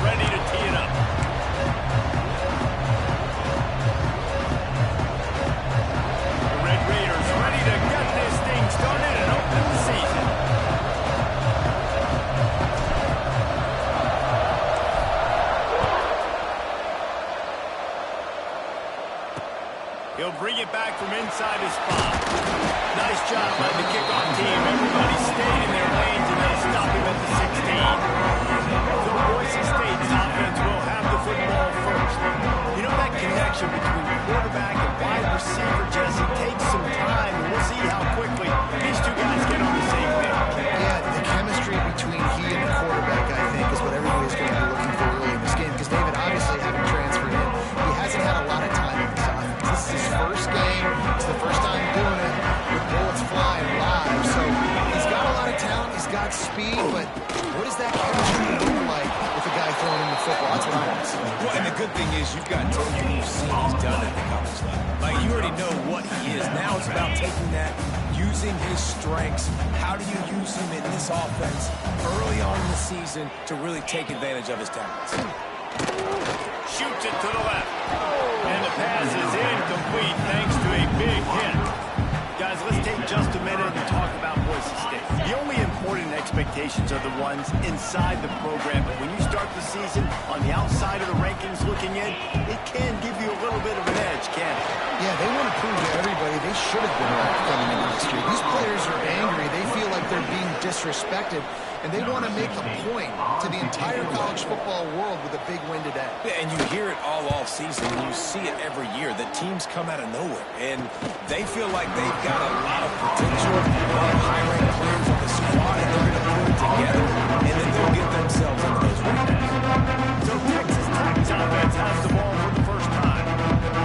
ready to tee it up. The Red Raiders ready to get this thing started and open the season. He'll bring it back from inside his spot. Nice job by the kickoff team. Everybody stayed in their lanes and they'll stop him at the 16. So Boise State's offense will have the football first. You know, that connection between quarterback and wide receiver, Jesse, takes some time, and we'll see how quickly these two guys get on the same page. Yeah, the chemistry between he and the quarterback, I think, is what everybody's going to be looking for early in this game. Because David, obviously, having transferred in, he hasn't had a lot of time in this offense. This is his first game. It's the first time doing it with bullets flying live. So he's got a lot of talent. He's got speed. But what does that chemistry look like with a guy throwing in the football? That's what I want to see. Well, and the good thing is you've got Tony who's seen he's done at the college level. Like, you already know what he is. Now it's about taking that, using his strengths. How do you use him in this offense early on in the season to really take advantage of his talents? Shoots it to the left. And the pass is incomplete thanks to a big hit. Guys, let's take just a minute and talk about Boise State. The only important expectations are the ones inside the program. But when you start the season on the outside of the rankings looking in, it can give you a little bit of an edge, can't it? Yeah, they want to prove to everybody they should have been ranked coming into this year. These players are angry. They feel like they're being disrespected. And they want to make a point to the entire college football world with a big win today. Yeah, and you hear it all off season, and you see it every year. The teams come out of nowhere, and they feel like they've got a lot of potential, a lot of high-ranked players on the squad, and they're going to put it together, and then they'll get themselves into those rankings. So Texas Tech's offense has the ball for the first time.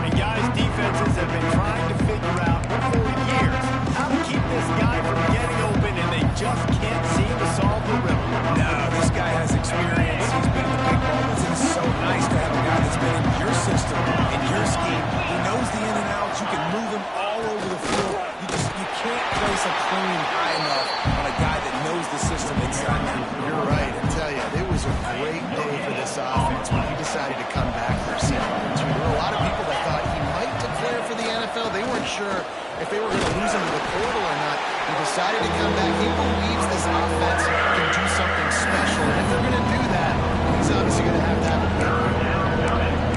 And guys, defenses have been trying to figure out for years how to keep this guy from getting open, and they just can't seem to solve the riddle. No, this guy has experience. He's been in the big moments, and it's so nice to have a guy that's been in your system, in your scheme. He knows the in and outs. You can move him all over the field. You can't place a claim high enough on a guy that knows the system inside and out. You're right. I tell you, it was a great day for this offense when he decided to come back for a season or two. There were a lot of people that thought he might declare for the NFL. They weren't sure if they were going to lose him to the portal or not. He decided to come back. He believes this offense can do something special. And if they're going to do that, he's obviously going to have a win.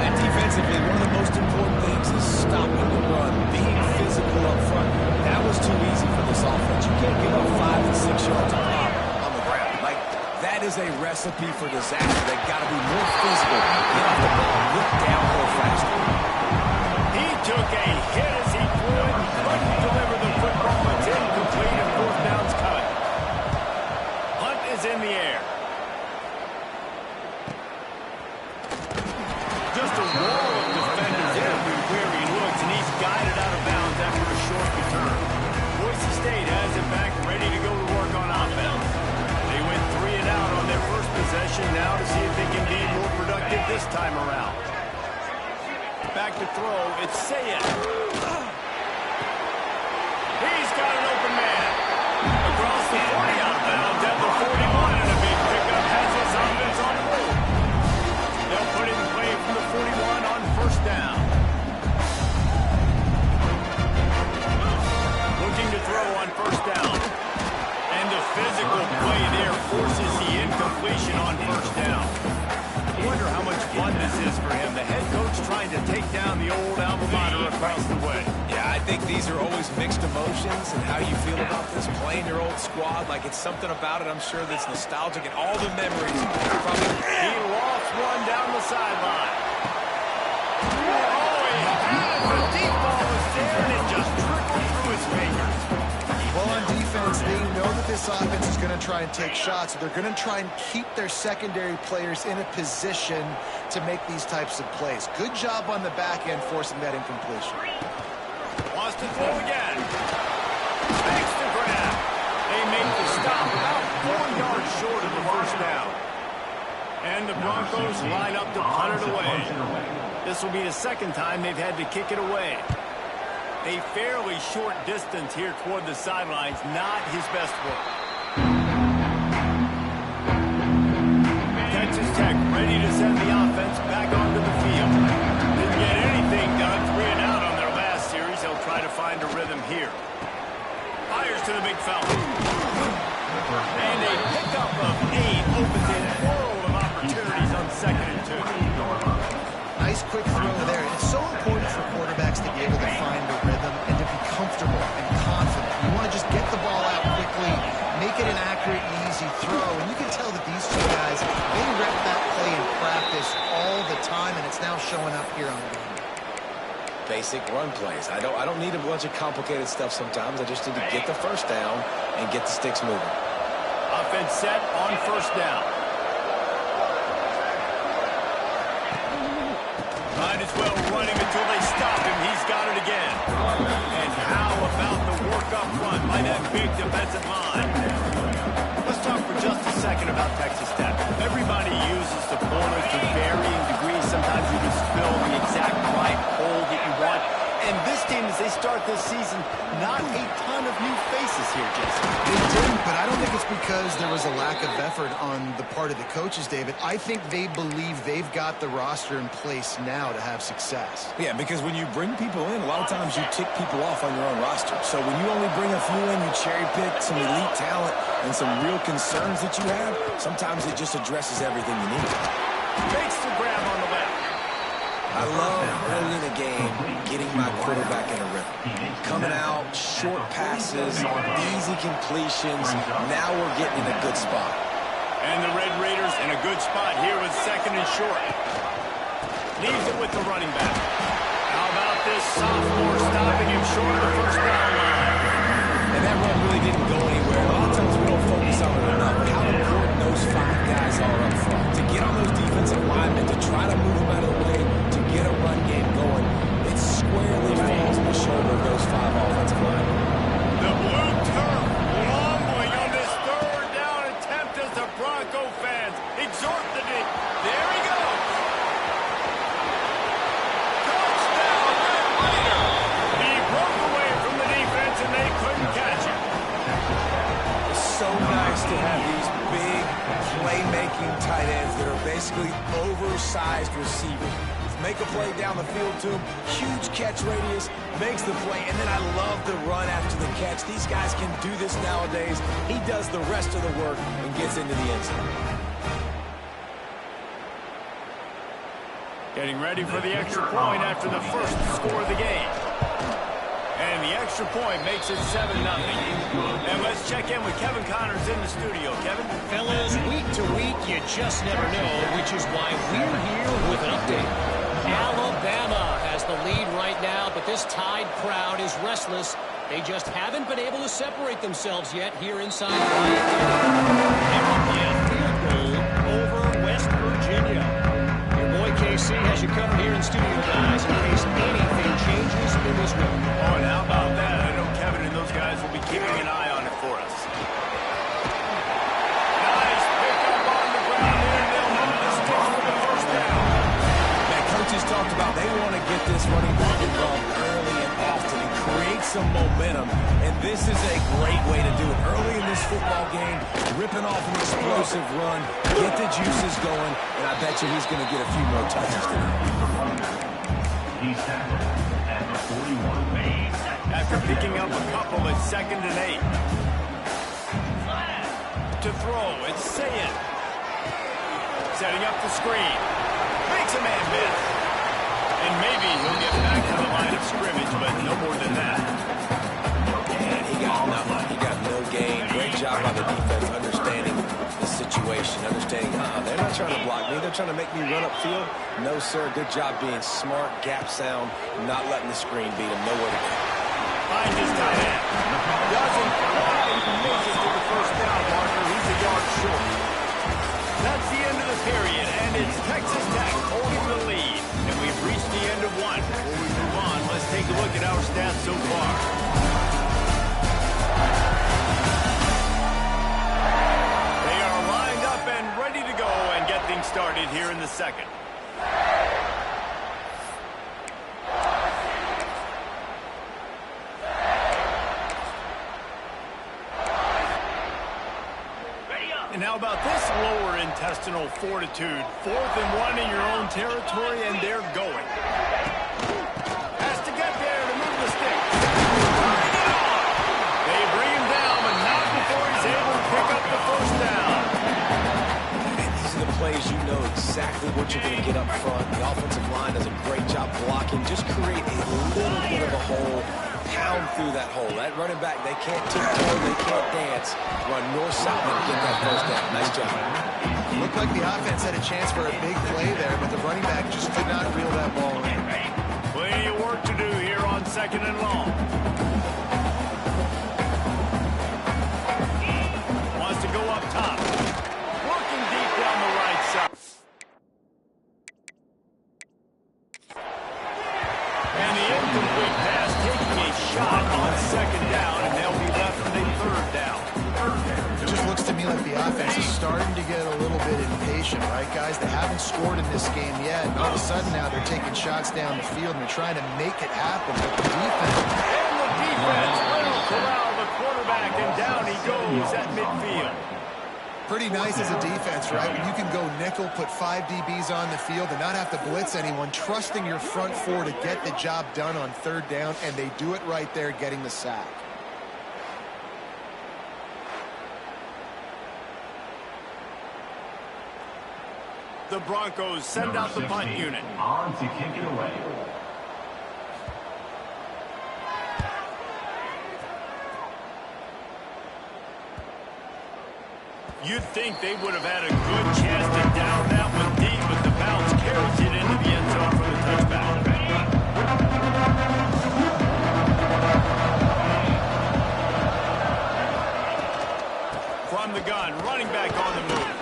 And defensively, one of the most important things is stopping the run, being physical up front. That was too easy for this offense. You can't give up 5 and 6 yards of pop on the ground. Like, that is a recipe for disaster. They've got to be more physical, get off the ball, look downhill faster. He took a hit as he threw it and couldn't deliver the football. It's incomplete and fourth down's cut. Hunt is in the air. Just a wall of defenders everywhere he looks, and he's guided out of bounds after a short return. Boise State has it back, ready to go to work on offense. They went 3 and out on their first possession, now to see if they can be more productive this time around. Back to throw, it's Sayed. He's got an open man. Across the 40 outbound at the 41, and a big pickup has his offense on the move. They'll put it in play from the 41 on first down. Looking to throw on first down. And the physical play there forces the incompletion on first down. I wonder how much fun this is for him. The head coach trying to take down the old alma mater across the way. Yeah, I think these are always mixed emotions, and how you feel about this, playing your old squad. Like, it's something about it, I'm sure, that's nostalgic, and all the memories probably. He lost one down the sideline. Oh, he had the deep ball was there, and it just trickled through his fingers. Well, on defense, they know that this offense is going to try and take shots. So they're going to try and keep their secondary players in a position to make these types of plays. Good job on the back end forcing that incompletion. Wants to throw again. Makes the grab. They make the stop about 4 yards short of the first down. And the Broncos line up to punt it away. This will be the second time they've had to kick it away. A fairly short distance here toward the sidelines, not his best work. Texas Tech ready ready to send the offense back onto the field. Didn't get anything done, 3 and out on their last series. They'll try to find a rhythm here. Fires to the big fella. And a pickup of 8 opens a world of opportunities on 2nd and 2. Nice quick throw there. It's so important for quarterbacks to be able to find a rhythm and to be comfortable and confident. You want to just get the ball out quickly, make it an accurate and easy throw. And you can tell that these two guys, they rep that play in practice all the time, and it's now showing up here on the game. Basic run plays. I don't need a bunch of complicated stuff sometimes. I just need to get the first down and get the sticks moving. Offense set on 1st down. Might as well run him until they stop him. He's got it again. And how about the work up front by that big defensive line? Let's talk for just a second about Texas Tech. Everybody uses the corners to varying degrees. Sometimes you just fill the exact right hole that you want. And this team, as they start this season, not a ton of new faces here, Jason. They didn't, but I don't think it's because there was a lack of effort on the part of the coaches, David. I think they believe they've got the roster in place now to have success. Yeah, because when you bring people in, a lot of times you tick people off on your own roster. So when you only bring a few in, you cherry pick some elite talent and some real concerns that you have, sometimes it just addresses everything you need. Takes the grab on the left. I love early in the game getting my quarterback in a rhythm. Coming out, short passes, easy completions. Now we're getting in a good spot. And the Red Raiders in a good spot here with 2nd and short. Leaves it with the running back. How about this sophomore stopping him short of the 1st down line? And that run really didn't go anywhere. A lot of times we don't focus on it enough. How important those 5 guys are up front. To get on those defensive linemen, to try to move them out of the way, to get a run game going, it squarely falls on the shoulder of those 5 offensive linemen. The blue turf rumbling on this 3rd down attempt as the Bronco fans exhort the deep. There he goes. Touchdown, Red Raider. He broke away from the defense and they couldn't catch him. It's so nice to have these big playmaking tight ends that are basically oversized receivers. Make a play down the field to him, huge catch radius, makes the play, and then I love the run after the catch. These guys can do this nowadays. He does the rest of the work and gets into the end zone. Getting ready for the extra point after the first score of the game. And the extra point makes it 7-0. And let's check in with Kevin Connors in the studio. Kevin? Fellas, week to week, you just never know, which is why we're here with an update. Alabama has the lead right now, but this Tide crowd is restless. They just haven't been able to separate themselves yet here inside Bryant. Field goal over West Virginia. Your boy KC has you covered here in studio, guys, in case anything changes in this one. Oh, and how about that? I know Kevin and those guys will be keeping an eye on it for us. Nice pickup on the ground there. They'll move the sticks for the 1st down. That coaches talked about they want to get this running back involved early and often and create some momentum. And this is a great way to do it. Early in this football game, ripping off an explosive run, get the juices going, and I bet you he's going to get a few more touches tonight. He's tackled at the 41. After picking up a couple at 2nd and 8. To throw, it's Sayin. Setting up the screen. Makes a man miss. And maybe he'll get back to the line of scrimmage, but no more than that. And he got nothing. He got no gain. Great job by the defense understanding the situation, understanding, they're not trying to block me. They're trying to make me run upfield. No, sir. Good job being smart, gap sound, not letting the screen beat him. Nowhere to go. Finds his tight end. Doesn't quite make it to the 1st down marker. He's a yard short. That's the end of the period, and it's Texas Tech holding the lead. And we've reached the end of one. Before we move on, let's take a look at our stats so far. They are lined up and ready to go and get things started here in the 2nd. And how about this lower intestinal fortitude? 4th and 1 in your own territory, and they're going. Has to get there to move the sticks. They bring him down, but not before he's able to pick up the first down. And these are the plays you know exactly what you're going to get up front. The offensive line does a great job blocking. Just create a little bit of a hole. Pound through that hole. That running back, they can't tiptoe, they can't dance. Run north-south and get that first down. Nice job. Looked like the offense had a chance for a big play there, but the running back just could not reel that ball in. Plenty of work to do here on 2nd and long. Wants to go up top. Working deep down the right side. And the incomplete pass taking a shot on 2nd down, and they'll be left with a 3rd down. It just looks to me like the offense is starting to get a little bit impatient, right, guys? They haven't scored in this game yet, and all of a sudden now they're taking shots down the field and they're trying to make it happen. But the defense... And the defense will corral the quarterback, and down he goes at midfield. Pretty nice as a defense, right? When you can go nickel, put 5 DBs on the field and not have to blitz anyone, trusting your front 4 to get the job done on 3rd down, and they do it right there, getting the sack. The Broncos send out the punt unit. On to kick it away. You'd think they would have had a good chance to down that one deep, but the bounce carries it into the end zone for the touchback. From the gun, running back on the move.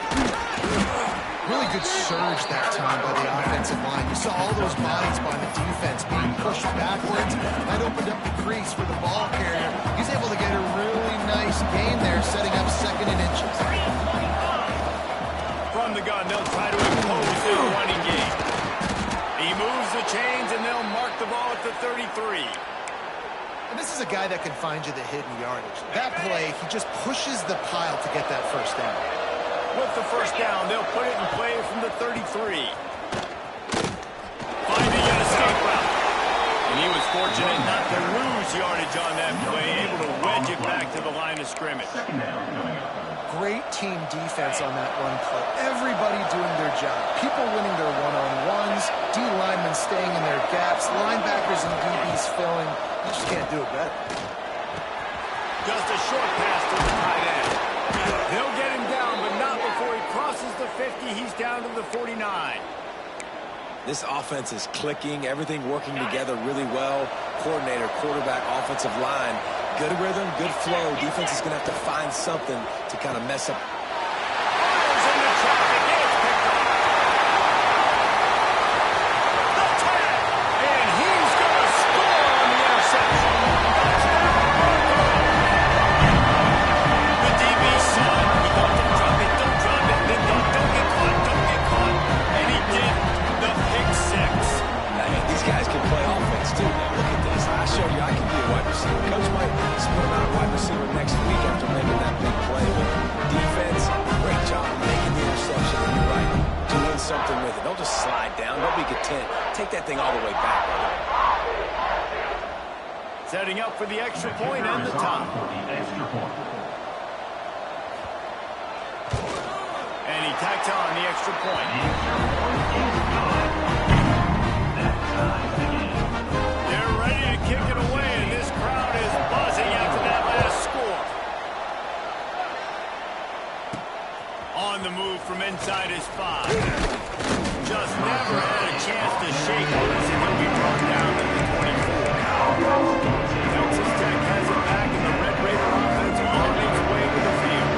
Really good surge that time by the offensive line. You saw all those bodies by the defense being pushed backwards. That opened up the crease for the ball carrier. He's able to get a really nice gain there, setting up 2nd and inches. From the gun, they'll try to impose their running game. He moves the chains, and they'll mark the ball at the 33. And this is a guy that can find you the hidden yardage. That play, he just pushes the pile to get that first down. With the first down, they'll put it in play from the 33. Finding an escape route. And he was fortunate not to lose yardage on that play, able to wedge it back to the line of scrimmage. Great team defense on that run play. Everybody doing their job. People winning their one-on-ones, D linemen staying in their gaps, linebackers and DBs filling. You just can't do it better. Just a short pass to the tight end. They'll get him down, but not before he crosses the 50. He's down to the 49. This offense is clicking, everything working together really well. Coordinator, quarterback, offensive line. Good rhythm, good flow. Defense is going to have to find something to kind of mess up. Fires into traffic. It's picked up. The tag. And he's going to score on the interception. The DB saw it. He thought, don't drop it, don't drop it. Then thought, don't get caught, don't get caught. And he did the pick 6. Man, these guys can play offense too. Now look at this. I show you I can be a wide receiver. Coach might split him out a wide receiver next week after making that big play. But defense, great job making the interception. And you're right, doing something with it. Don't just slide down. Don't be content. Take that thing all the way back. Setting up for the extra point and the top. For the extra point. And he tacks on the extra point. They're ready to kick it away, and this crowd is buzzing after that last score. On the move from inside his 5. Just never had a chance to shake loose, and he'll be brought down to the 24. Texas Tech has it back, and the Red Raider offense is on its way to the field.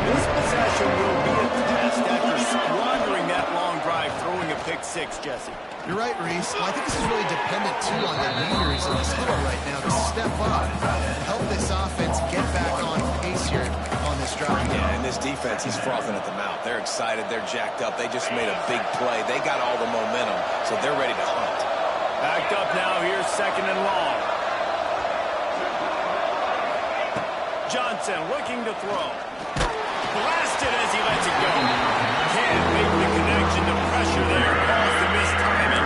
This possession will be a test after squandering that long drive, throwing a pick 6, Jesse. You're right, Reese. Well, I think this is really dependent, too, on the leaders in the store right now to step up and help this offense get back on pace here on this drive. Yeah, and this defense is frothing at the mouth. They're excited. They're jacked up. They just made a big play. They got all the momentum, so they're ready to hunt. Backed up now. Here's 2nd and long. Johnson looking to throw. blasted as he lets it go. Can't make the connection. The pressure there caused the missed timing.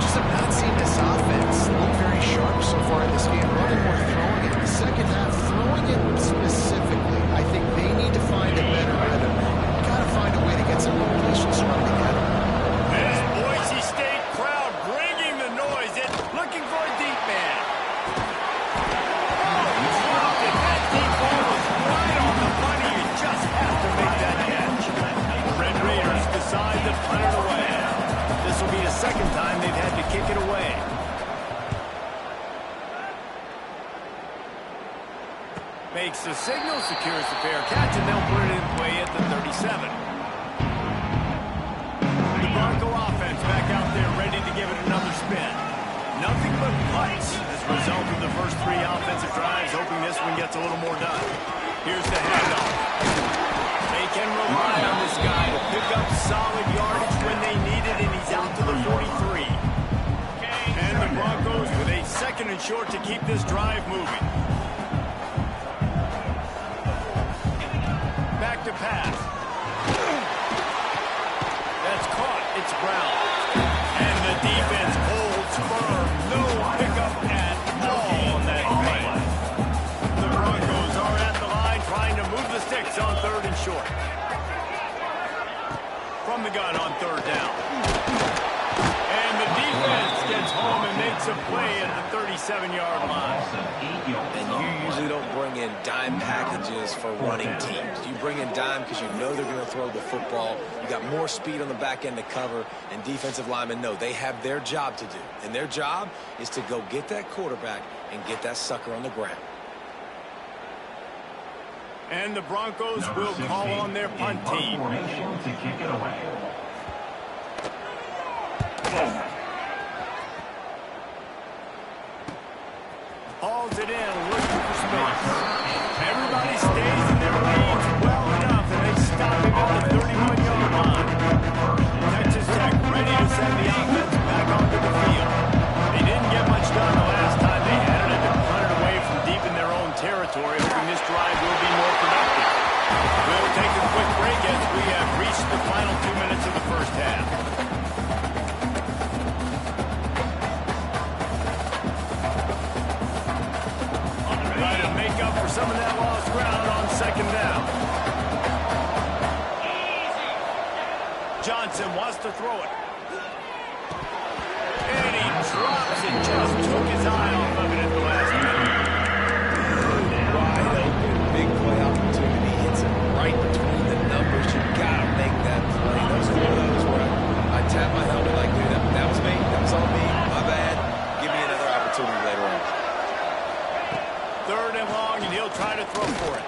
Just have not seen this offense look very sharp so far in this game. Running more, throwing it. In the second half, throwing it specifically, I think they need to find a better rhythm. Got to find a way to get some completions strung together. This Boise State crowd bringing the noise in, looking for a deep man. Dropped it. That deep ball was right on the money. You just have to make that catch. The Red Raiders decide to punt it away. This will be the second time they've had to kick it away. Makes the signal, secures the fair catch, and they'll put it in play at the 37. The Bronco offense back out there ready to give it another spin. Nothing but punts as a result of the first three offensive drives, hoping this one gets a little more done. Here's the handoff. They can rely on this guy to pick up solid yardage when they need it, and he's out to the 43. And the Broncos with a second and short to keep this drive moving. Back to pass. That's caught. It's Brown. And the defense holds firm. No pickup at all on that play. The Broncos are at the line trying to move the sticks on third and short. From the gun on third down. And the defense gets home and makes a play at the 37-yard line. And you usually don't bring in dime packages for running teams. You bring in dime because you know they're going to throw the football. You got more speed on the back end to cover, and defensive linemen know they have their job to do. And their job is to go get that quarterback and get that sucker on the ground. And the Broncos will call on their punt team. Formation to kick it away. Hauls it in, looking for space. Everybody stays in their lanes well enough, and they stop him at the 31-yard line. Texas Tech ready to send the offense back onto the field. They didn't get much done the last time they had it. They punted it away from deep in their own territory, hoping this drive will be more productive. We'll take a quick break as we have reached the final 2 minutes of the first half. Try to make up for some of that lost ground on second down. Johnson wants to throw it. And he drops it, just took his eye off of it at the last minute. Wide open, big play opportunity. Hits it right between the numbers. You got to make that play. Those are one of those where I tap my helmet like, dude, that was me. That was on me. My bad. Give me another opportunity later on. Third and long, and he'll try to throw for it.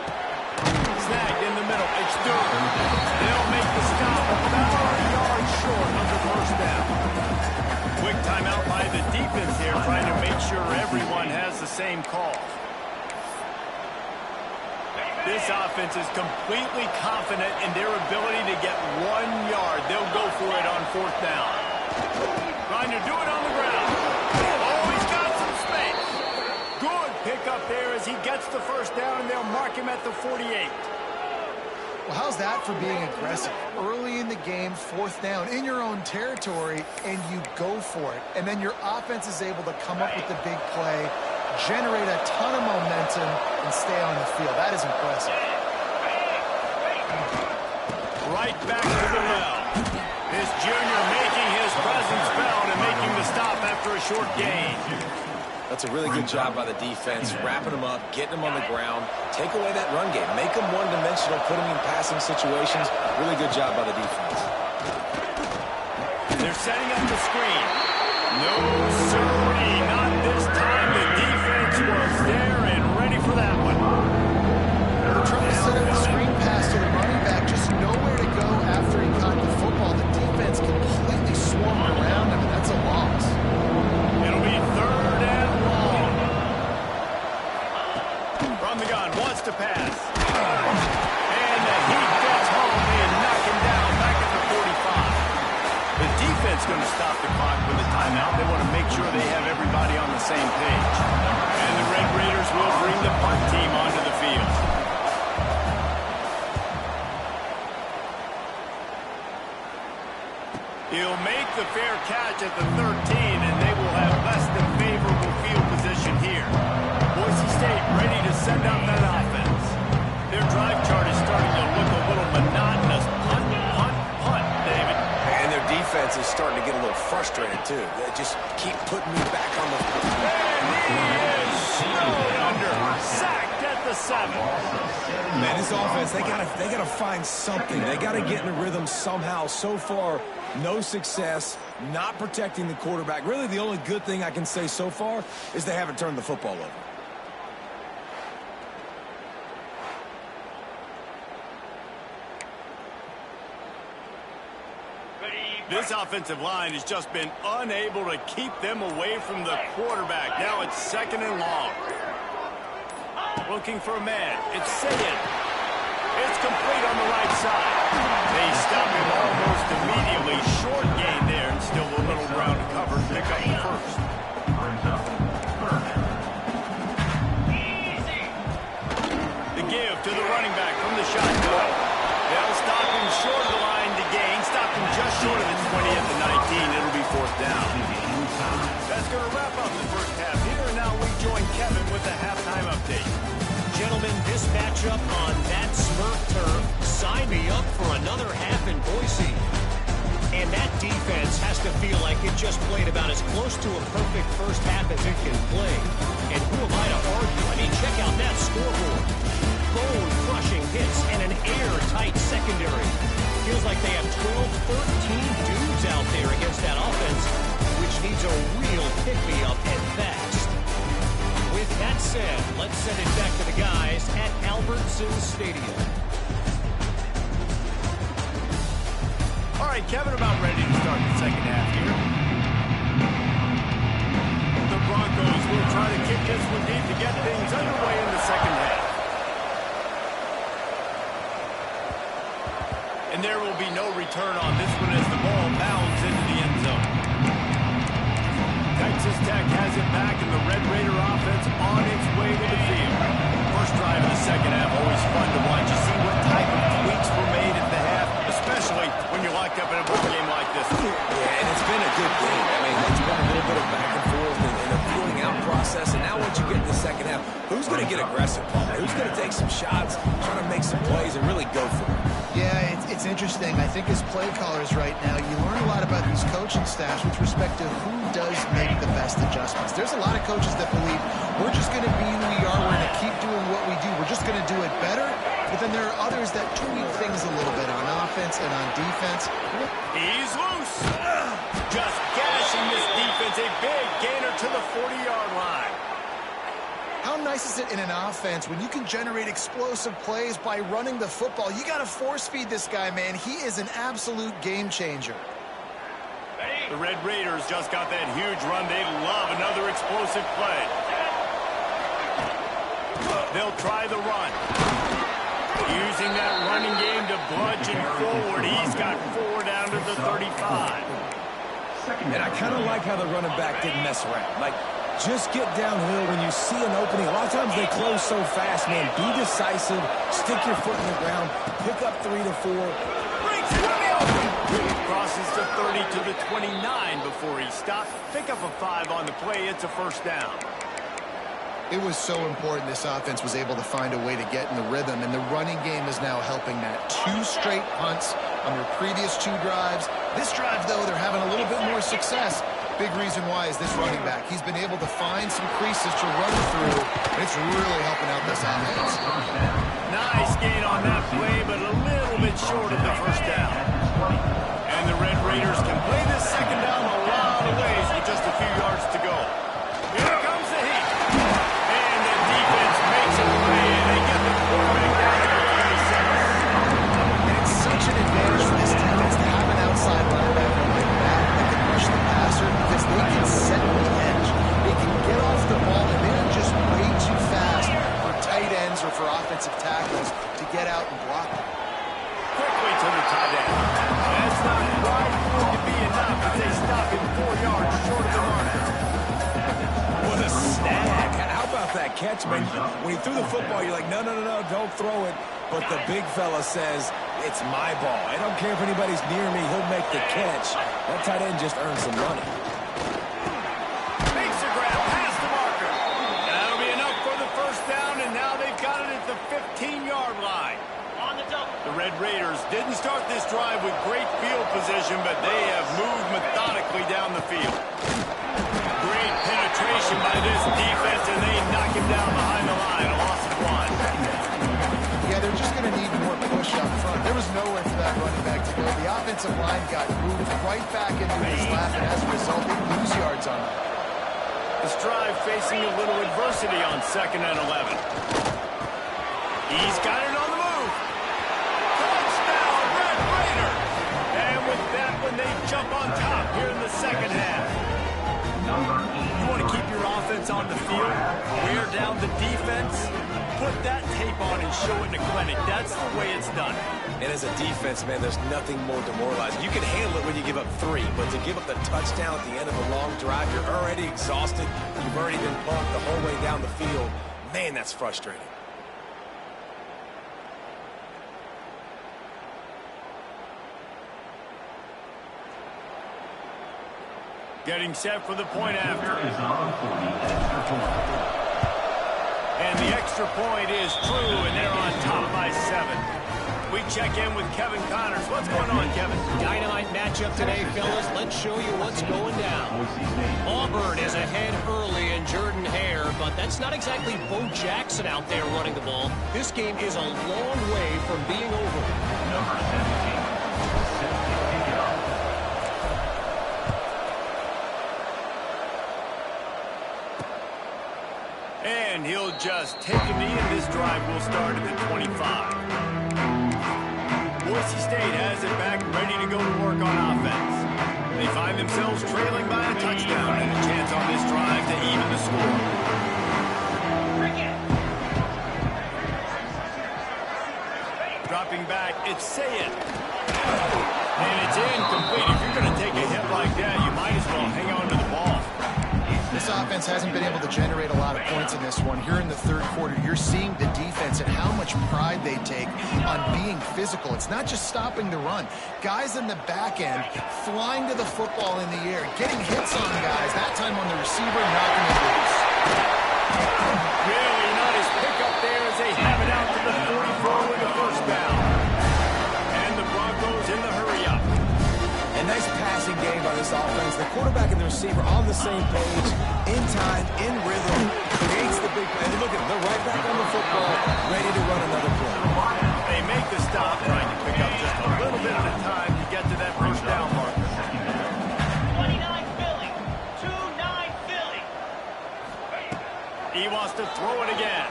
Snagged in the middle. It's Stewart. They'll make the stop about a yard short of the first down. Quick timeout by the defense here, trying to make sure everyone has the same call. This offense is completely confident in their ability to get 1 yard. They'll go for it on fourth down. Trying to do it on the ground. Oh, he's got some space. Good pickup there as he gets the first down, and they'll mark him at the 48. Well, how's that for being aggressive? Early in the game, fourth down, in your own territory, and you go for it. And then your offense is able to come up with the big play, generate a ton of momentum, and stay on the field. That is impressive. Right back to the well. This junior making his presence felt and making the stop after a short gain. That's a really good job by the defense, wrapping them up, getting them on the ground, take away that run game, make them one-dimensional, put them in passing situations. Really good job by the defense. They're setting up the screen. No, sirree, not this time. The defense was there and ready for that one. They're trying to set up the screen pass to the running back, just nowhere to go after he caught the football. The defense completely swarmed around him, and that's a loss. It'll be third and long. From the gun, wants to pass. And the heat gets home. They knock him down back at the 45. The defense going to stop the clock with a timeout. They want to make sure they have everybody on the same page. And the Red Raiders will bring the punt team onto the field. He'll make the fair catch at the 13, and they will have less than favorable field position here. Boise State ready to send out that offense. Their drive chart is starting to look a little monotonous. Punt, punt, punt, David. And their defense is starting to get a little frustrated, too. They just keep putting me back on the... And he is snowed under. Sacked at the 7. Man, this offense, they gotta find something. They gotta get in a rhythm somehow. So far, no success, not protecting the quarterback. Really, the only good thing I can say so far is they haven't turned the football over. This offensive line has just been unable to keep them away from the quarterback. Now it's 2nd and long. Looking for a man. It's Sayin. It's complete on the right side. They stop him almost immediately. Short gain there, and still a little ground to cover. Pick up the first. The give to the running back from the shotgun. They'll stop him short of the line to gain. Stop him just short of the 20 at the 19. It'll be 4th down. That's going to wrap up the first half here. And now we join Kevin with the halftime update. Gentlemen, this matchup on that Smurf turf, sign me up for another half in Boise. And that defense has to feel like it just played about as close to a perfect first half as it can play. And who am I to argue? I mean, check out that scoreboard. Bone-crushing hits and an airtight secondary. Feels like they have 12, 13 dudes out there against that offense, which needs a real pick-me-up and fast. With that said, let's send it back to the guys at Albertson Stadium. All right, Kevin, about ready to start the second half here. The Broncos will try to kick this one deep to get things underway in the second half. And there will be no return on this one as the ball bounds into the end zone. Texas Tech has it back, and the Red Raider offense on its way to the field. First drive of the second half, always fun to watch. You see what type of tweaks were made at the half, especially when you're locked up in a ball game like this. Yeah, and it's been a good game. I mean, it's been a little bit of back and forth and a feeling out process. And now once you get in the second half, who's going to get aggressive, Paul? Who's going to take some shots, try to make some plays, and really go for it? Yeah, it's interesting. I think as play callers right now, you learn a lot about these coaching staffs with respect to who does make the best adjustments. There's a lot of coaches that believe we're just going to be who we are. We're going to keep doing what we do. We're just going to do it better. But then there are others that tweak things a little bit on offense and on defense. He's loose. Just gashing this defense. A big gainer to the 40-yard line. How nice is it in an offense when you can generate explosive plays by running the football? You got to force feed this guy, man. He is an absolute game changer. The Red Raiders just got that huge run. They love another explosive play. They'll try the run. Using that running game to bludgeon forward. He's got 4 down to the 35. And I kind of like how the running back didn't mess around. Like, just get downhill when you see an opening. A lot of times they close so fast, man. Be decisive. Stick your foot in the ground. Pick up 3 to 4. Crosses the 30 to the 29 before he stopped. Pick up a 5 on the play. It's a first down. It was so important this offense was able to find a way to get in the rhythm, and the running game is now helping that. 2 straight punts on their previous 2 drives. This drive, though, they're having a little bit more success. Big reason why is this running back. He's been able to find some creases to run through, and it's really helping out this offense. Nice gain on that play, but a little bit short of the first down. And the Red Raiders can play this second down a lot of ways with just a few yards to go. Here comes the heat. And the defense makes a play, and they get the quarterback down to the 27. And it's such an advantage for this defense to have an outside linebacker like that that can rush the passer because they can set the edge. They can get off the ball, and they're just way too fast for tight ends or for offensive tackles to get out and block them. Quickly to the tight end. That's not quite going to be enough as they stop him 4 yards short of the mark. What a snag. How about that catch, man? When he threw the football, you're like, no, don't throw it. But the big fella says, It's my ball. I don't care if anybody's near me. He'll make the catch. That tight end just earned some money. Makes the grab past the marker. That'll be enough for the first down, and now they've got it at the 15-yard line. On the double. The Red Raiders didn't start this drive with great field position, but they have moved methodically down the field. Great penetration by this defense, and they knock him down behind the line. A loss of 1. Yeah, they're just going to need more push up front. There was nowhere for that running back to go. The offensive line got moved right back into his lap, and as a result, they lose yards on that. This drive facing a little adversity on 2nd and 11. He's got it on the move. Touchdown, Red Raider! And with that one, they jump on top here in the second half. You want to keep your offense on the field, wear down the defense, put that tape on and show it in the clinic. That's the way it's done. And as a defense, man, there's nothing more demoralizing. You can handle it when you give up 3, but to give up the touchdown at the end of a long drive, you're already exhausted. You've already been punked the whole way down the field. Man, that's frustrating. Getting set for the point after. Is on 40, extra point. And the extra point is true, and they're on top by 7. We check in with Kevin Connors. What's going on, Kevin? Dynamite matchup today, fellas. Let's show you what's going down. Boise State. Auburn is ahead early in Jordan Hare, but that's not exactly Bo Jackson out there running the ball. This game is a long way from being over. Number 17. Set to kick it off. And he'll just take a knee, and this drive will start at the 25. Boise State has it back, ready to go to work on offense. They find themselves trailing by a touchdown and a chance on this drive to even the score. Dropping back, it's Sayed. And it's incomplete. If you're going to take a hit like that, you might as well hang on to the ball. This offense hasn't been able to generate a lot of points in this one. Here in the third quarter, you're seeing the defense and how much pride they take on being physical. It's not just stopping the run. Guys in the back end flying to the football in the air, getting hits on guys, that time on the receiver, knocking it loose. Really nice pickup there as they have it out to the 44 with the first down. And the Broncos in the hurry-up. A nice passing game by this offense. The quarterback and the receiver on the same page, in time, in rhythm, creates the big play. Look at them, they're right back on the football, ready to run another play. They make the stop, trying to pick up just a little bit at a time to get to that first down mark. 29 Philly, 2-9 Philly. He wants to throw it again.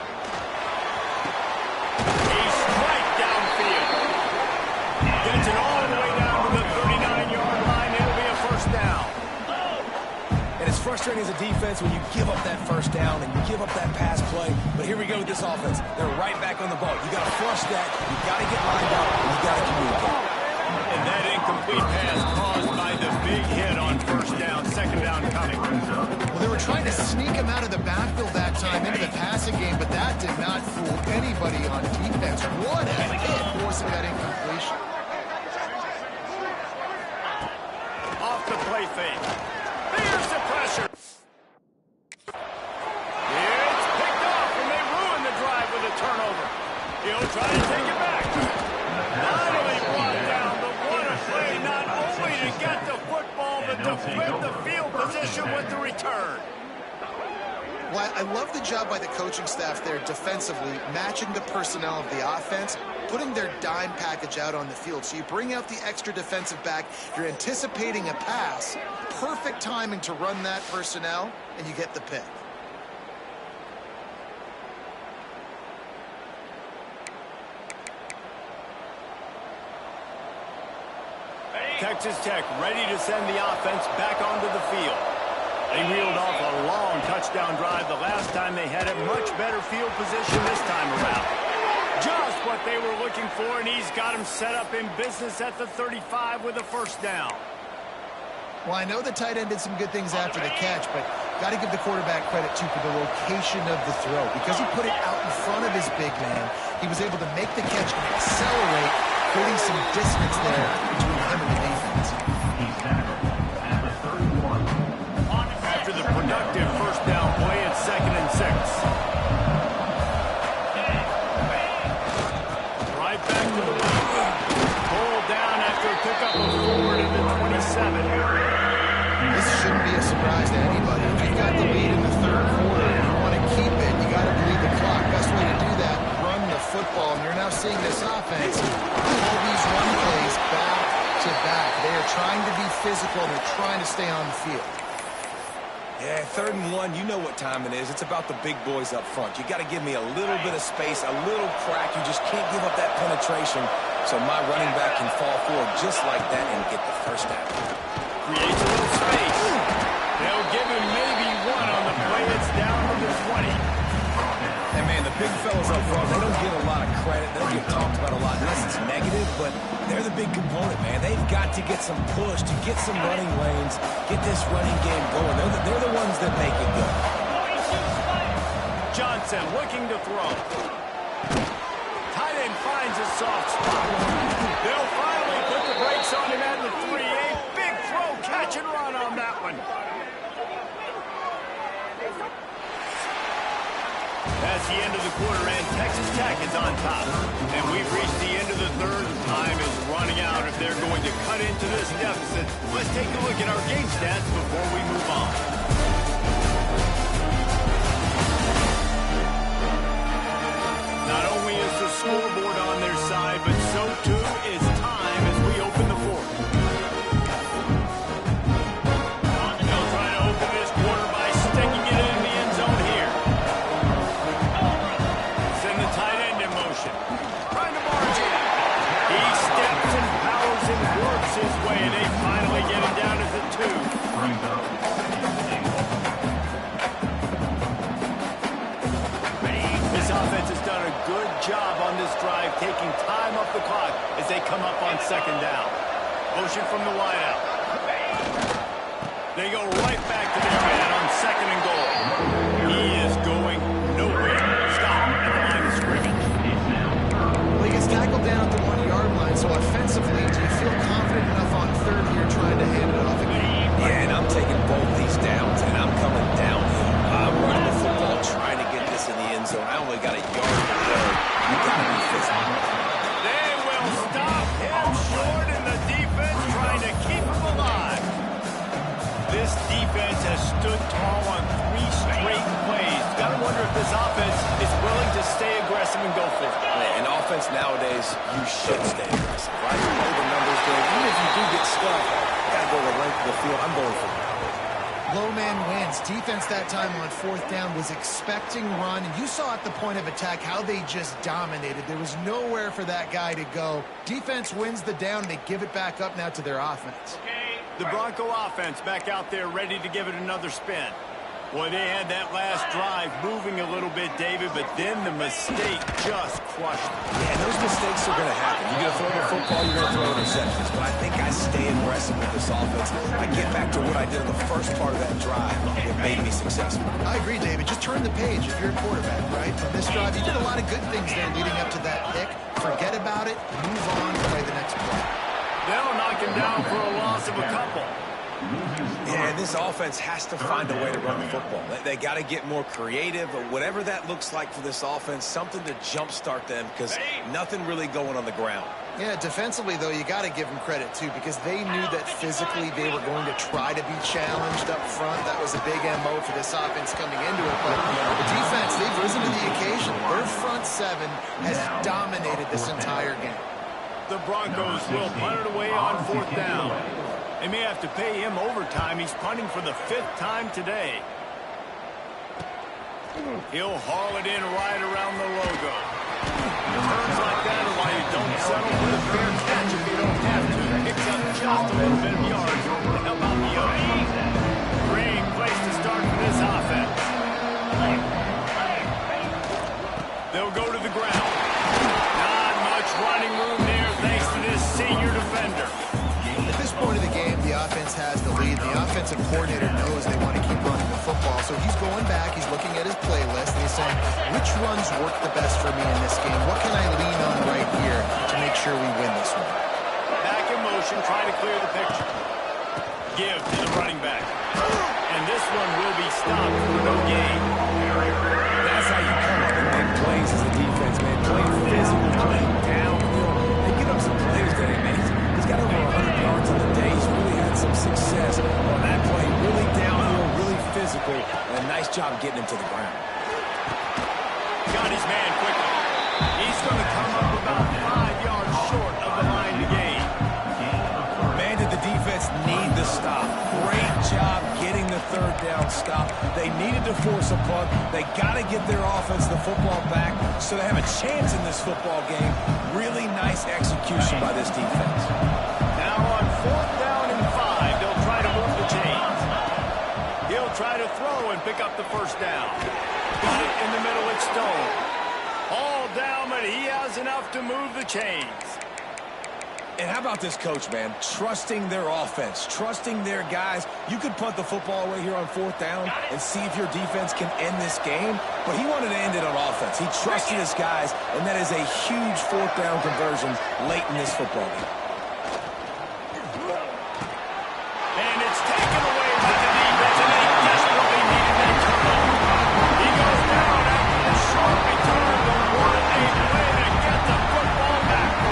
He's right downfield. Gets it all the way down to the 39-yard line. It'll be a first down. And it's frustrating as a defense when you give up that first down and you give up that pass play. But here we go with this offense. They're right back on the ball. You got to flush that. You got to get lined up. And you got to communicate. And that incomplete pass caused by the big hit on first down. Second down coming. Well, they were trying to sneak him out of the backfield that time into the passing game, but that did not fool anybody on defense. What a hit forcing that incompletion. Off the play fake. There's the pressure. It's picked off, and they ruin the drive with a turnover. He'll try to take it back. Finally brought down, but what a play, not only to get the football, but to flip the field position with the return. Well, I love the job by the coaching staff there defensively, matching the personnel of the offense, putting their dime package out on the field. So you bring out the extra defensive back, you're anticipating a pass, perfect timing to run that personnel, and you get the pick. Texas Tech ready to send the offense back onto the field. They reeled off a long touchdown drive the last time they had it. Much better field position this time around. Just what they were looking for, and he's got them set up in business at the 35 with a first down. Well, I know the tight end did some good things after the catch, but got to give the quarterback credit, too, for the location of the throw. Because he put it out in front of his big man, he was able to make the catch and accelerate creating some distance there between him and the defense. After the productive first down play, it's 2nd and 6. Right back to the left. Pulled down after a pickup of 4 to the 27. This shouldn't be a surprise to anybody. If you've got the lead in the third quarter and you want to keep it, you got to bleed the clock. Best way to do that, run the football. And you're now seeing this offense pull these run plays back to back. They are trying to be physical. They're trying to stay on the field. Yeah, 3rd and 1, you know what time it is. It's about the big boys up front. You got to give me a little bit of space, a little crack. You just can't give up that penetration so my running back can fall forward just like that and get the first down. Creates a little space. They'll give him maybe 1 on the play. It's down to the 20. And man, the big fellas up front, they don't get a lot of credit. They don't get talked about a lot unless it's negative, but they're the big component, man. They've got to get some push, to get some running lanes, get this running game going. They're the ones that make it go. Johnson looking to throw. Tight end finds a soft spot. They'll finally put the brakes on him at the 3. A big throw, catch and run on that one. That's the end of the quarter, and Texas Tech is on top. And we've reached the end of the third. Time is running out if they're going to cut into this deficit. Let's take a look at our game stats before we move on. Not only is the scoreboard on their side, but so too is time as we open the fourth. They'll try to open this quarter by sticking it in the end zone here. Send the tight end in motion. Trying to march in. He steps and powers and works his way. They finally get him down at the 2. This offense has done a good job on this drive, taking time off the clock as they come up on 2nd down. Motion from the wideout. They go right back to their man on 2nd and goal. He is going nowhere. Stop at the line of scrimmage. Well, he gets tackled down at the 1-yard line, so offensively, do you feel confident enough on 3rd here trying to hand it off again? Yeah, and I'm taking both these downs, and I'm coming downhill. I'm running the football, trying to get this in the end zone. I only got a yard to go. You got to be physical. They will stop him short, and the defense trying to keep him alive. This defense has stood tall on 3 straight plays. Got to wonder if this offense is willing to stay aggressive and go for it. In offense nowadays, you should stay aggressive, right? You play the numbers game. Even if you do get stuck, you got to go the length of the field. I'm going for it. Low man wins. Defense that time on 4th down was expecting run. And you saw at the point of attack how they just dominated. There was nowhere for that guy to go. Defense wins the down. They give it back up now to their offense. The Bronco offense back out there ready to give it another spin. Boy, they had that last drive moving a little bit, David, but then the mistake just crushed them. Yeah, and those mistakes are going to happen. You're going to throw the football, you're going to throw interceptions. But I think I stay aggressive with this offense. I get back to what I did in the first part of that drive. It made me successful. I agree, David. Just turn the page if you're a quarterback, right? On this drive, you did a lot of good things there leading up to that pick. Forget about it, move on, play the next play. They'll knock him down for a loss of a couple. Yeah, this offense has to find a way to run the football. They got to get more creative, or whatever that looks like for this offense, something to jumpstart them, because nothing really going on the ground. Yeah, defensively, though, you got to give them credit, too, because they knew that physically they were going to try to be challenged up front. That was a big MO for this offense coming into it. But the defense, they've risen to the occasion. Their front 7 has dominated this entire game. The Broncos will punt it away on 4th down. They may have to pay him overtime. He's punting for the 5th time today. He'll haul it in right around the logo. Turns like that are why you don't settle for the fair catch if you don't have to. Picks up just a little bit of yards to help out the other. Great place to start for this offense. They'll go to the ground. Not much running room there thanks to this senior defender. At this point of the game, the offense has the lead. The offensive coordinator knows they want to keep running the football. So he's going back, he's looking at his playlist, and he's saying, which runs work the best for me in this game? What can I lean on right here to make sure we win this one? Back in motion, trying to clear the picture. Give to the running back. And this one will be stopped for no gain. That's how you come up and make plays as a defense, man. Playing physical, playing downhill. They get up some plays today, man. He's got over 100 yards on the day. He's really had some success on that play. Really downhill, really physical, and a nice job getting him to the ground. Got his man quickly. He's going to come up about 5 yards short of the line to gain. Man, did the defense need the stop. Great job getting the third down stop. They needed to force a punt. They got to get their offense the football back so they have a chance in this football game. Really nice execution by this defense. Now on 4th down and 5, they'll try to move the chains. He'll try to throw and pick up the first down. Got it in the middle, it's Stone. All down, but he has enough to move the chains. And how about this coach, man? Trusting their offense, trusting their guys. You could punt the football away here on 4th down and see if your defense can end this game, but he wanted to end it on offense. He trusted his guys, and that is a huge 4th down conversion late in this football game. And it's taken away by the defense, and they desperately needed that turnover. He goes down after the short return, but what a play to get the football back.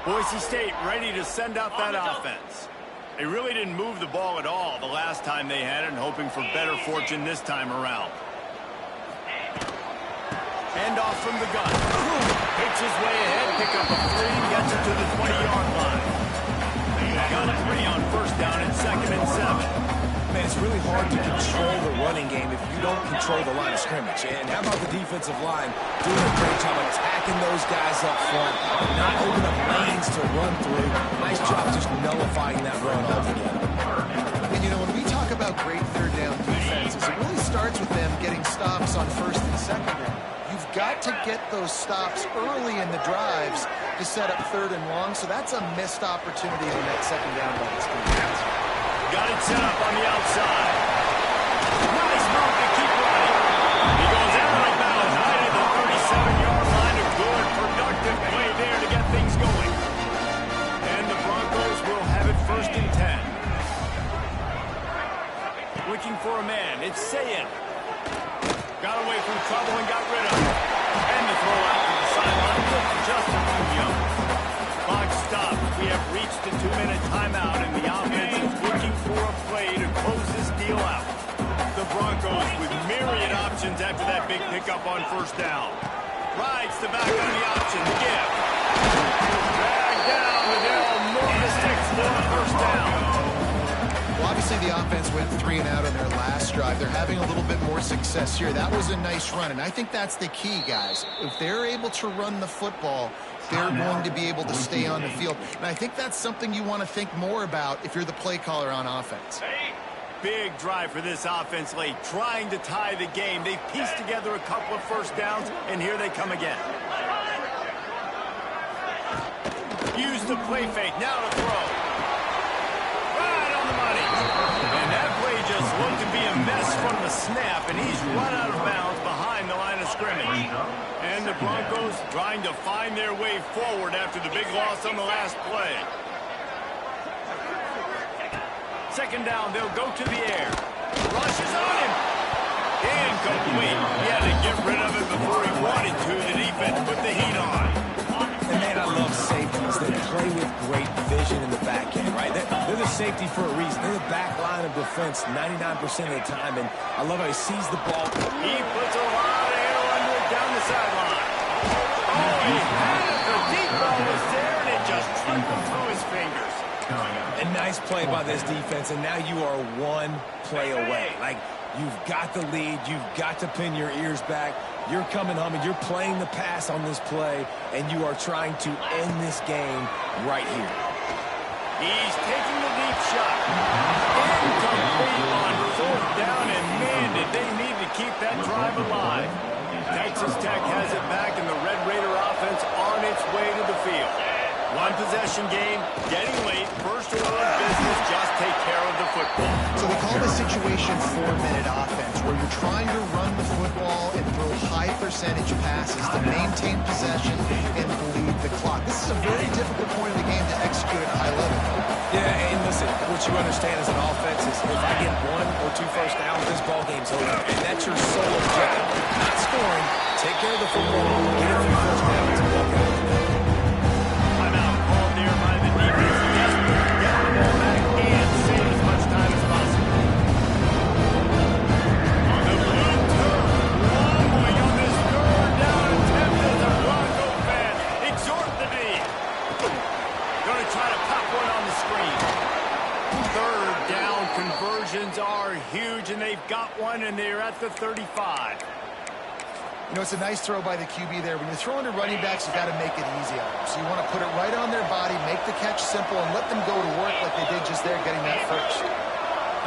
Boise State ready to send out that offense. They really didn't move the ball at all the last time they had it, and hoping for better fortune this time around. Hand off from the gun. Picks his way ahead, pick up a 3, gets it to the 20-yard line. Got 3 on 1st down and 2nd and 7. Man, it's really hard to control the running game if you don't control the line of scrimmage. And how about the defensive line doing a great job attacking those guys up front, not opening up lanes to run through. Nice job just nullifying that run altogether. And, you know, when we talk about great third down defenses, it really starts with them getting stops on 1st and 2nd down. You've got to get those stops early in the drives to set up 3rd and long, so that's a missed opportunity on that 2nd down by this defense. Got it set up on the outside. Nice move to keep running. He goes out of bounds right at the 37-yard line. A good, productive play there to get things going. And the Broncos will have it 1st and 10. Looking for a man. It's Sayin. Got away from trouble and got rid of it. And the throw out to the sideline. Just too young. Clock stopped. We have reached the 2-minute timeout, and the offense is looking for a play to close this deal out. The Broncos with myriad options after that big pickup on 1st down. Rides the back on the option. Give. Dragged down with Errol moving the sticks for a 1st down. Well, obviously the offense went 3 and out on their last drive. They're having a little bit more success here. That was a nice run, and I think that's the key, guys. If they're able to run the football, they're going to be able to stay on the field. And I think that's something you want to think more about if you're the play caller on offense. Big drive for this offense late, trying to tie the game. They've pieced together a couple of 1st downs, and here they come again. Use the play fake, now to throw. Right on the money. And that play just looked to be a mess from the snap, and he's run out of bounds behind the line of scrimmage. And the Broncos trying to find their way forward after the big loss on the last play. 2nd down, they'll go to the air. Rushes on him. Incomplete. He had to get rid of it before he wanted to. The defense put the heat on. And man, I love safeties that play with great vision in the back end, right? They're the safety for a reason. They're the back line of defense 99% of the time, and I love how he sees the ball. He puts a lot of air under it down the sideline. Oh, he had it. The deep ball was there, and it just trickled through his fingers. A nice play by this defense, and now you are 1 play away. Like, you've got the lead. You've got to pin your ears back. You're coming home, and you're playing the pass on this play, and you are trying to end this game right here. He's taking the deep shot. Incomplete on fourth down, and man, did they need to keep that drive alive. Texas Tech has it back, and the Red Raider offense on its way to the field. One possession game, getting late, first order of business, just take care of the football. So they call the situation 4-minute offense, where you're trying to run the football and throw high percentage passes to maintain possession and bleed the clock. This is a very difficult point of the game to execute at a high level. Yeah, and listen, what you understand as an offense is if I get 1 or 2 first downs, this ball game's over. And that's your sole objective. Not scoring, take care of the football, get a few first downs, and walk out of the game. Timeout called there by the defense. Desperate to get the ball back and save as much time as possible. On the blue turn, wobbling on this third down attempt as the Bronco fans exhort the D. Going to try to pop one on the screen. Third down conversions are huge, and they've got one, and they're at the 35. You know, it's a nice throw by the QB there. When you're throwing to running backs, you got to make it easy on them. So you want to put it right on their body, make the catch simple, and let them go to work like they did just there, getting that first.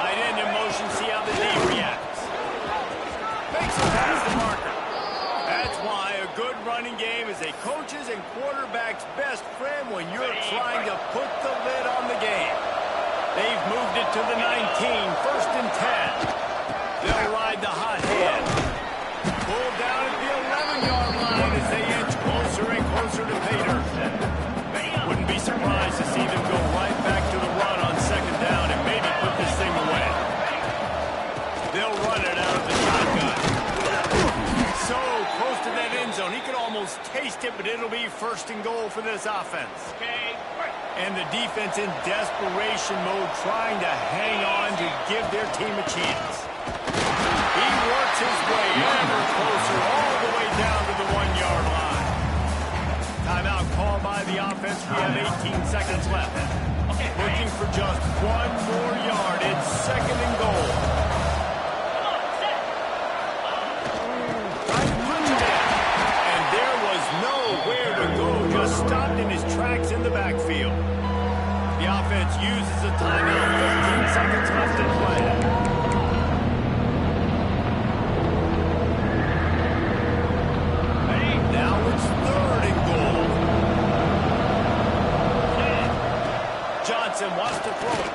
Tight end in motion, see how the D reacts. Makes it past the marker. That's why a good running game is a coach's and quarterback's best friend when you're trying to put the lid on the game. They've moved it to the 19, first and 10. They'll ride the hot hand. Pulled down at the 11-yard line as they inch closer and closer to Pater. Wouldn't be surprised to see them go right back to the run on second down and maybe put this thing away. They'll run it out of the shotgun. So close to that end zone. He could almost taste it, but it'll be first and goal for this offense. And the defense in desperation mode, trying to hang on to give their team a chance. He works his way ever closer all the way down to the 1-yard line. Timeout called by the offense. We have 18 seconds left. Looking for just one more yard. It's second and goal. And there was nowhere to go. Just stopped in his tracks in the backfield. The offense uses a timeout. 15 seconds left in play. Wants to throw it.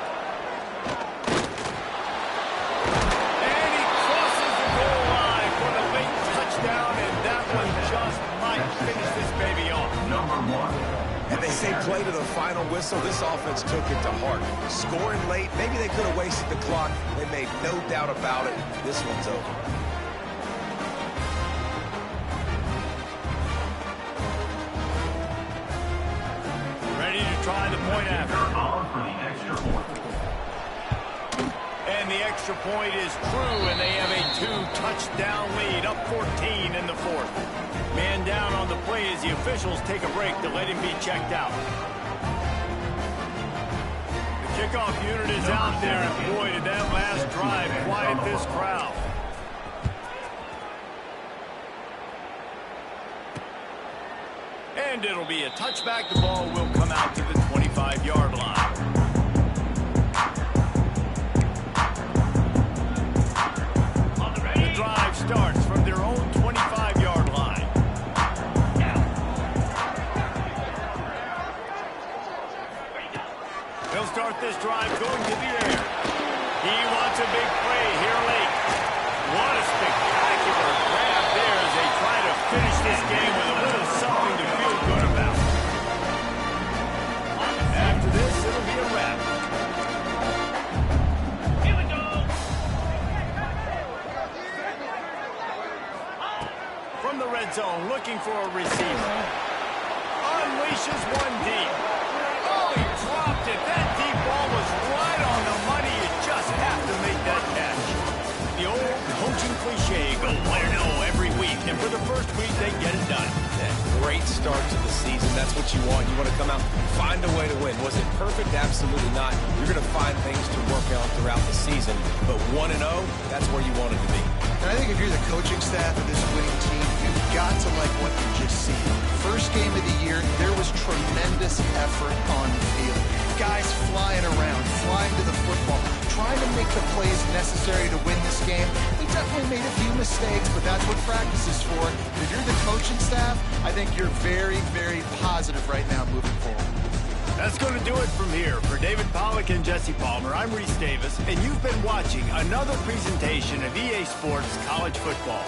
And he crosses the goal line for the late touchdown, and that one just might finish this baby off. Number 1. And they say play to the final whistle. This offense took it to heart. Scoring late, maybe they could have wasted the clock. They made no doubt about it. This one's over. Try the point after. For the extra point. And the extra point is true, and they have a 2-touchdown lead, up 14 in the fourth. Man down on the play as the officials take a break to let him be checked out. The kickoff unit is out there, and boy, did that last drive quiet this crowd. And it'll be a touchback. The ball will come out to the 25-yard line. The drive starts from their own 25-yard line. They'll start this drive going to the air. He wants a big play here late. What a spectacular grab there as they try to finish this game with a little something to feel good about. After this, it'll be a wrap. Here we go. From the red zone, looking for a receiver. Unleashes one deep. Oh, he dropped it. That deep ball was right on the money. You just have to make that catch. The old coaching cliche, go play or no every week. And for the first week, they get it done. Yeah, great start to the season. That's what you want. You want to come out, find a way to win. Was it perfect? Absolutely not. You're going to find things to work on throughout the season. But 1-0, that's where you want it to be. And I think if you're the coaching staff of this winning team, you've got to like what you just see. First game of the year, there was tremendous effort on the field. guys flying around, flying to the football, trying to make the plays necessary to win this game. He definitely made a few mistakes, but that's what practice is for. If you're the coaching staff, I think you're very, very positive right now moving forward. That's going to do it from here. For David Pollack and Jesse Palmer, I'm Reese Davis, and you've been watching another presentation of EA Sports College Football.